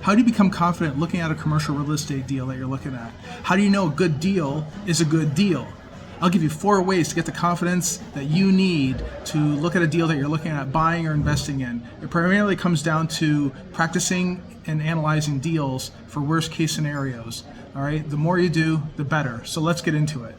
How do you become confident looking at a commercial real estate deal that you're looking at? How do you know a good deal is a good deal? I'll give you 4 ways to get the confidence that you need to look at a deal that you're looking at buying or investing in. It primarily comes down to practicing and analyzing deals for worst case scenarios. All right, the more you do, the better. So let's get into it.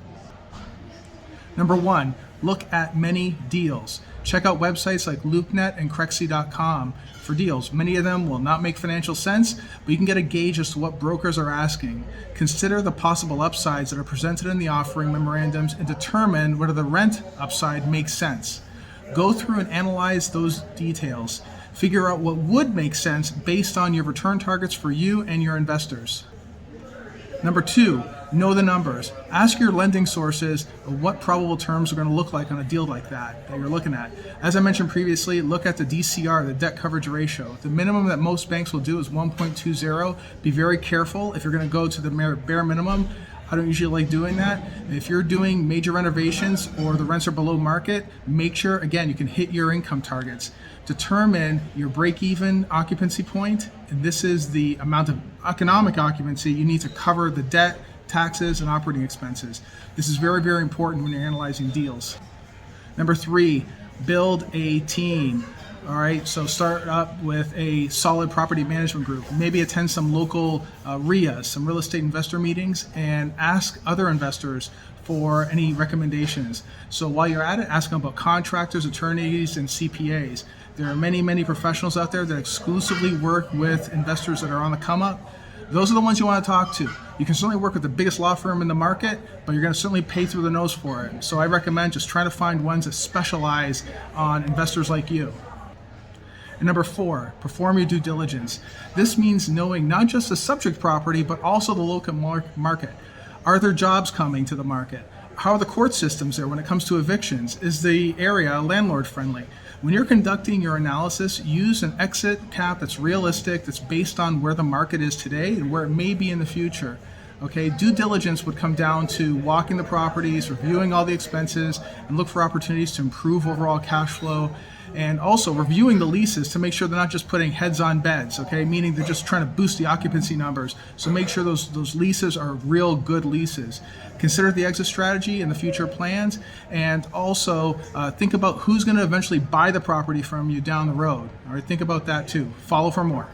Number 1, look at many deals. Check out websites like LoopNet and Crexy.com for deals. Many of them will not make financial sense, but you can get a gauge as to what brokers are asking. Consider the possible upsides that are presented in the offering memorandums and determine whether the rent upside makes sense. Go through and analyze those details. Figure out what would make sense based on your return targets for you and your investors. Number 2, know the numbers. Ask your lending sources what probable terms are going to look like on a deal like that you're looking at. As I mentioned previously, look at the DCR, the debt coverage ratio. The minimum that most banks will do is 1.20. Be very careful if you're going to go to the bare minimum. I don't usually like doing that. If you're doing major renovations or the rents are below market, make sure, again, you can hit your income targets. Determine your break-even occupancy point, and this is the amount of economic occupancy you need to cover the debt, taxes, and operating expenses. This is very, very important when you're analyzing deals. Number 3, build a team. All right, so start up with a solid property management group. Maybe attend some local RIAs, some real estate investor meetings, and ask other investors for any recommendations. So while you're at it, ask them about contractors, attorneys, and CPAs. There are many, many professionals out there that exclusively work with investors that are on the come up. Those are the ones you want to talk to. You can certainly work with the biggest law firm in the market, but you're going to certainly pay through the nose for it. So I recommend just trying to find ones that specialize on investors like you. And number 4, perform your due diligence. This means knowing not just the subject property, but also the local market. Are there jobs coming to the market? How are the court systems there when it comes to evictions? Is the area landlord friendly? When you're conducting your analysis, use an exit cap that's realistic, that's based on where the market is today and where it may be in the future. Okay, due diligence would come down to walking the properties, reviewing all the expenses, and look for opportunities to improve overall cash flow, and also reviewing the leases to make sure they're not just putting heads on beds, okay, meaning they're just trying to boost the occupancy numbers. So make sure those leases are real good leases. Consider the exit strategy and the future plans, and also think about who's going to eventually buy the property from you down the road. All right, think about that too. Follow for more.